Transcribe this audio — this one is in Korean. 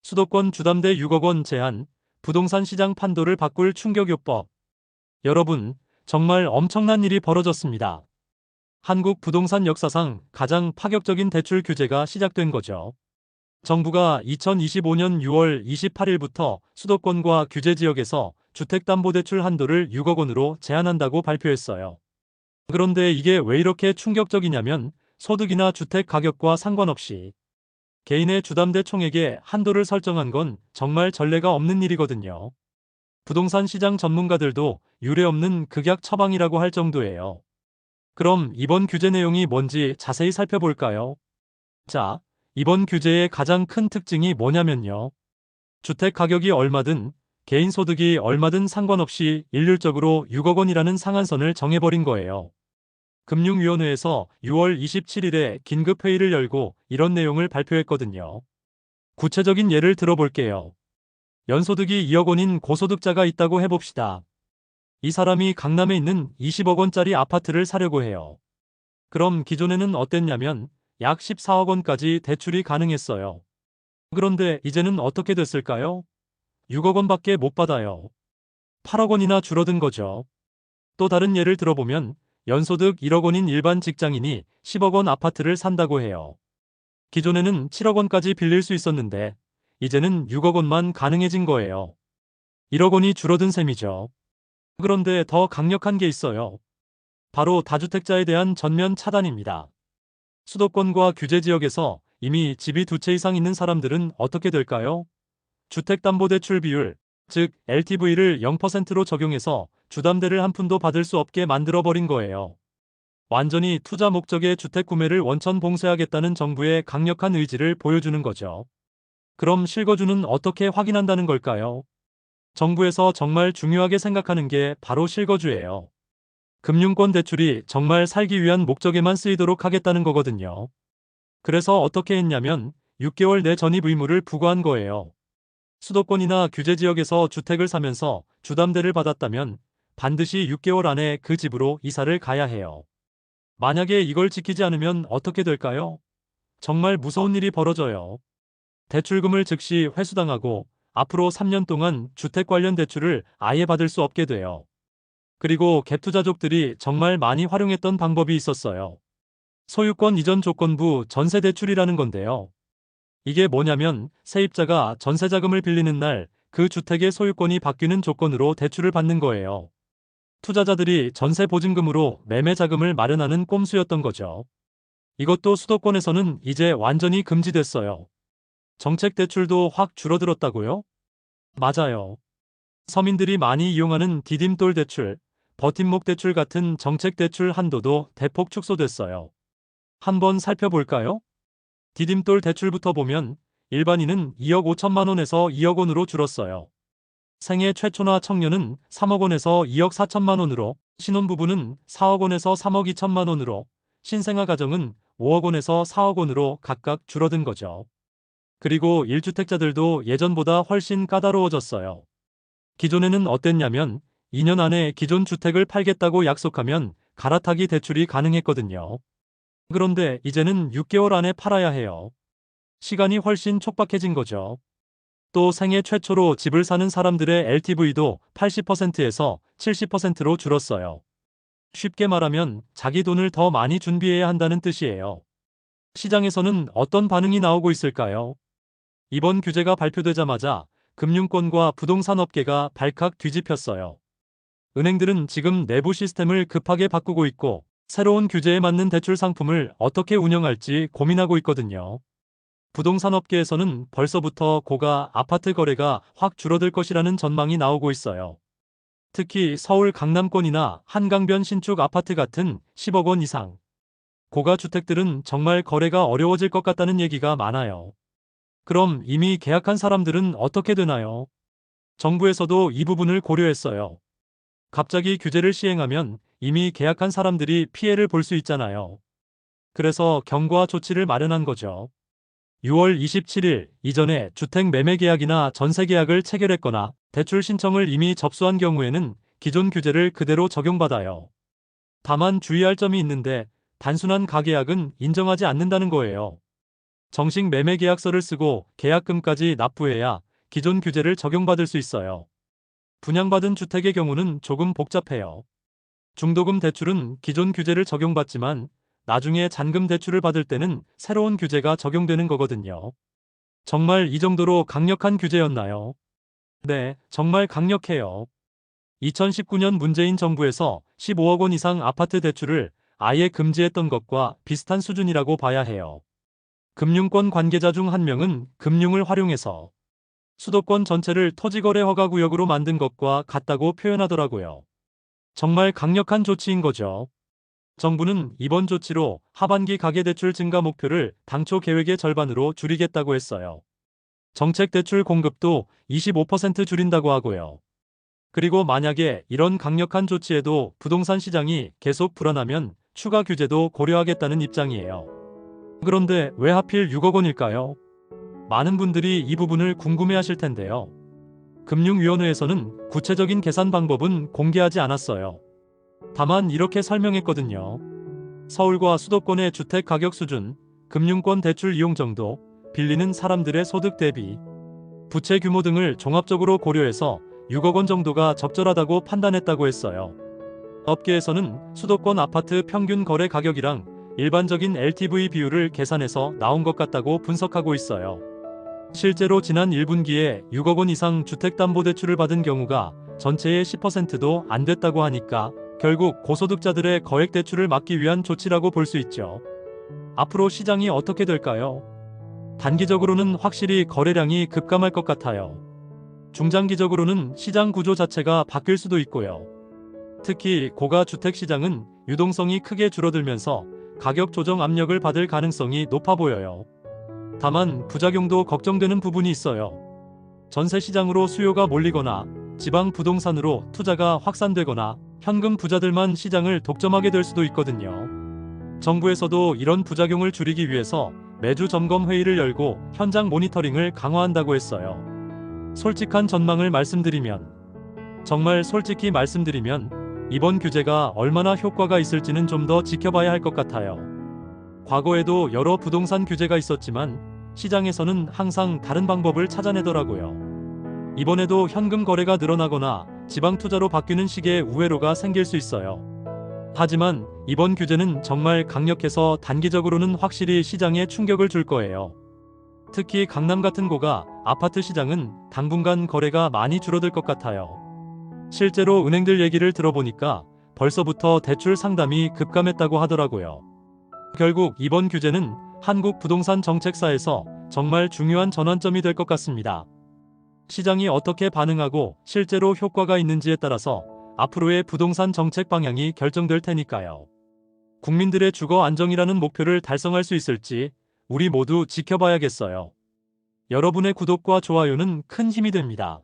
수도권 주담대 6억 원 제한, 부동산 시장 판도를 바꿀 충격요법. 여러분, 정말 엄청난 일이 벌어졌습니다. 한국 부동산 역사상 가장 파격적인 대출 규제가 시작된 거죠. 정부가 2025년 6월 28일부터 수도권과 규제 지역에서 주택담보대출 한도를 6억 원으로 제한한다고 발표했어요. 그런데 이게 왜 이렇게 충격적이냐면 소득이나 주택 가격과 상관없이 개인의 주담대 총액에 한도를 설정한 건 정말 전례가 없는 일이거든요. 부동산 시장 전문가들도 유례없는 극약 처방이라고 할 정도예요. 그럼 이번 규제 내용이 뭔지 자세히 살펴볼까요? 자, 이번 규제의 가장 큰 특징이 뭐냐면요. 주택 가격이 얼마든 개인 소득이 얼마든 상관없이 일률적으로 6억 원이라는 상한선을 정해버린 거예요. 금융위원회에서 6월 27일에 긴급회의를 열고 이런 내용을 발표했거든요. 구체적인 예를 들어볼게요. 연소득이 2억 원인 고소득자가 있다고 해봅시다. 이 사람이 강남에 있는 20억 원짜리 아파트를 사려고 해요. 그럼 기존에는 어땠냐면 약 14억 원까지 대출이 가능했어요. 그런데 이제는 어떻게 됐을까요? 6억 원밖에 못 받아요. 8억 원이나 줄어든 거죠. 또 다른 예를 들어보면 연소득 1억 원인 일반 직장인이 10억 원 아파트를 산다고 해요. 기존에는 7억 원까지 빌릴 수 있었는데 이제는 6억 원만 가능해진 거예요. 1억 원이 줄어든 셈이죠. 그런데 더 강력한 게 있어요. 바로 다주택자에 대한 전면 차단입니다. 수도권과 규제 지역에서 이미 집이 두 채 이상 있는 사람들은 어떻게 될까요? 주택담보대출 비율, 즉 LTV를 0%로 적용해서 주담대를 한 푼도 받을 수 없게 만들어버린 거예요. 완전히 투자 목적의 주택 구매를 원천 봉쇄하겠다는 정부의 강력한 의지를 보여주는 거죠. 그럼 실거주는 어떻게 확인한다는 걸까요? 정부에서 정말 중요하게 생각하는 게 바로 실거주예요. 금융권 대출이 정말 살기 위한 목적에만 쓰이도록 하겠다는 거거든요. 그래서 어떻게 했냐면 6개월 내 전입 의무를 부과한 거예요. 수도권이나 규제 지역에서 주택을 사면서 주담대를 받았다면 반드시 6개월 안에 그 집으로 이사를 가야 해요. 만약에 이걸 지키지 않으면 어떻게 될까요? 정말 무서운 일이 벌어져요. 대출금을 즉시 회수당하고 앞으로 3년 동안 주택 관련 대출을 아예 받을 수 없게 돼요. 그리고 갭투자족들이 정말 많이 활용했던 방법이 있었어요. 소유권 이전 조건부 전세 대출이라는 건데요. 이게 뭐냐면 세입자가 전세자금을 빌리는 날 그 주택의 소유권이 바뀌는 조건으로 대출을 받는 거예요. 투자자들이 전세 보증금으로 매매 자금을 마련하는 꼼수였던 거죠. 이것도 수도권에서는 이제 완전히 금지됐어요. 정책 대출도 확 줄어들었다고요? 맞아요. 서민들이 많이 이용하는 디딤돌 대출, 버팀목 대출 같은 정책 대출 한도도 대폭 축소됐어요. 한번 살펴볼까요? 디딤돌 대출부터 보면 일반인은 2억 5천만 원에서 2억 원으로 줄었어요. 생애 최초나 청년은 3억 원에서 2억 4천만 원으로, 신혼부부는 4억 원에서 3억 2천만 원으로, 신생아 가정은 5억 원에서 4억 원으로 각각 줄어든 거죠. 그리고 1주택자들도 예전보다 훨씬 까다로워졌어요. 기존에는 어땠냐면 2년 안에 기존 주택을 팔겠다고 약속하면 갈아타기 대출이 가능했거든요. 그런데 이제는 6개월 안에 팔아야 해요. 시간이 훨씬 촉박해진 거죠. 또 생애 최초로 집을 사는 사람들의 LTV도 80%에서 70%로 줄었어요. 쉽게 말하면 자기 돈을 더 많이 준비해야 한다는 뜻이에요. 시장에서는 어떤 반응이 나오고 있을까요? 이번 규제가 발표되자마자 금융권과 부동산 업계가 발칵 뒤집혔어요. 은행들은 지금 내부 시스템을 급하게 바꾸고 있고 새로운 규제에 맞는 대출 상품을 어떻게 운영할지 고민하고 있거든요. 부동산 업계에서는 벌써부터 고가 아파트 거래가 확 줄어들 것이라는 전망이 나오고 있어요. 특히 서울 강남권이나 한강변 신축 아파트 같은 10억 원 이상 고가 주택들은 정말 거래가 어려워질 것 같다는 얘기가 많아요. 그럼 이미 계약한 사람들은 어떻게 되나요? 정부에서도 이 부분을 고려했어요. 갑자기 규제를 시행하면 이미 계약한 사람들이 피해를 볼 수 있잖아요. 그래서 경고와 조치를 마련한 거죠. 6월 27일 이전에 주택 매매 계약이나 전세 계약을 체결했거나 대출 신청을 이미 접수한 경우에는 기존 규제를 그대로 적용받아요. 다만 주의할 점이 있는데 단순한 가계약은 인정하지 않는다는 거예요. 정식 매매 계약서를 쓰고 계약금까지 납부해야 기존 규제를 적용받을 수 있어요. 분양받은 주택의 경우는 조금 복잡해요. 중도금 대출은 기존 규제를 적용받지만 나중에 잔금 대출을 받을 때는 새로운 규제가 적용되는 거거든요. 정말 이 정도로 강력한 규제였나요? 네, 정말 강력해요. 2019년 문재인 정부에서 15억 원 이상 아파트 대출을 아예 금지했던 것과 비슷한 수준이라고 봐야 해요. 금융권 관계자 중 한 명은 금융을 활용해서 수도권 전체를 토지거래 허가구역으로 만든 것과 같다고 표현하더라고요. 정말 강력한 조치인 거죠. 정부는 이번 조치로 하반기 가계대출 증가 목표를 당초 계획의 절반으로 줄이겠다고 했어요. 정책 대출 공급도 25% 줄인다고 하고요. 그리고 만약에 이런 강력한 조치에도 부동산 시장이 계속 불안하면 추가 규제도 고려하겠다는 입장이에요. 그런데 왜 하필 6억 원일까요? 많은 분들이 이 부분을 궁금해하실 텐데요. 금융위원회에서는 구체적인 계산 방법은 공개하지 않았어요. 다만 이렇게 설명했거든요. 서울과 수도권의 주택 가격 수준, 금융권 대출 이용 정도, 빌리는 사람들의 소득 대비, 부채 규모 등을 종합적으로 고려해서 6억 원 정도가 적절하다고 판단했다고 했어요. 업계에서는 수도권 아파트 평균 거래 가격이랑 일반적인 LTV 비율을 계산해서 나온 것 같다고 분석하고 있어요. 실제로 지난 1분기에 6억 원 이상 주택담보대출을 받은 경우가 전체의 10%도 안 됐다고 하니까 결국 고소득자들의 거액대출을 막기 위한 조치라고 볼 수 있죠. 앞으로 시장이 어떻게 될까요? 단기적으로는 확실히 거래량이 급감할 것 같아요. 중장기적으로는 시장 구조 자체가 바뀔 수도 있고요. 특히 고가 주택 시장은 유동성이 크게 줄어들면서 가격 조정 압력을 받을 가능성이 높아 보여요. 다만 부작용도 걱정되는 부분이 있어요. 전세 시장으로 수요가 몰리거나 지방 부동산으로 투자가 확산되거나 현금 부자들만 시장을 독점하게 될 수도 있거든요. 정부에서도 이런 부작용을 줄이기 위해서 매주 점검 회의를 열고 현장 모니터링을 강화한다고 했어요. 솔직한 전망을 말씀드리면, 정말 솔직히 말씀드리면 이번 규제가 얼마나 효과가 있을지는 좀 더 지켜봐야 할 것 같아요. 과거에도 여러 부동산 규제가 있었지만 시장에서는 항상 다른 방법을 찾아내더라고요. 이번에도 현금 거래가 늘어나거나 지방 투자로 바뀌는 식의 우회로가 생길 수 있어요. 하지만 이번 규제는 정말 강력해서 단기적으로는 확실히 시장에 충격을 줄 거예요. 특히 강남 같은 고가 아파트 시장은 당분간 거래가 많이 줄어들 것 같아요. 실제로 은행들 얘기를 들어보니까 벌써부터 대출 상담이 급감했다고 하더라고요. 결국 이번 규제는 한국 부동산 정책사에서 정말 중요한 전환점이 될 것 같습니다. 시장이 어떻게 반응하고 실제로 효과가 있는지에 따라서 앞으로의 부동산 정책 방향이 결정될 테니까요. 국민들의 주거 안정이라는 목표를 달성할 수 있을지 우리 모두 지켜봐야겠어요. 여러분의 구독과 좋아요는 큰 힘이 됩니다.